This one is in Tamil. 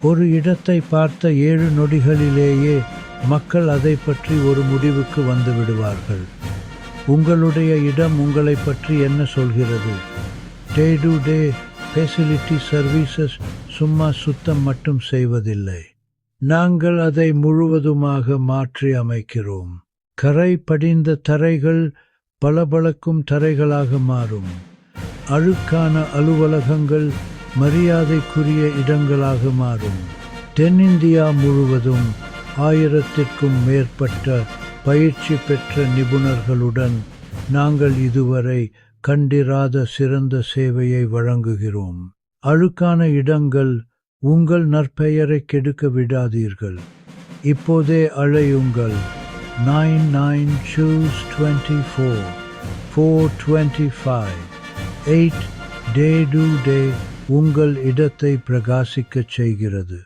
ஒரு இடத்தை பார்த்த 7 நொடிகளிலேயே மக்கள் அதை பற்றி ஒரு முடிவுக்கு வந்து விடுவார்கள். உங்களுடைய இடம் உங்களை பற்றி என்ன சொல்கிறது? Day to day facility services சும்மா சுத்தம் மட்டும் செய்வதில்லை. நாங்கள் அதை முழுவதுமாக மாற்றி அமைக்கிறோம். கரை படிந்த தரைகள் பளபளக்கும் தரைகளாக மாறும். அழுக்கான அலுவலகங்கள் மரியாதைக்குரிய இடங்களாக மாறும். தென்னிந்தியா முழுவதும் 1000க்கும் மேற்பட்ட பயிற்சி பெற்ற நிபுணர்களுடன் நாங்கள் இதுவரை கண்டிராத சிறந்த சேவையை வழங்குகிறோம். அழுக்கான இடங்கள் உங்கள் நற்பெயரை கெடுக்க விடாதீர்கள். இப்போதே அழையுங்கள் 99 choose 24 425 8 டே டு டே உங்கள் இடத்தை பிரகாசிக்கச் செய்கிறது.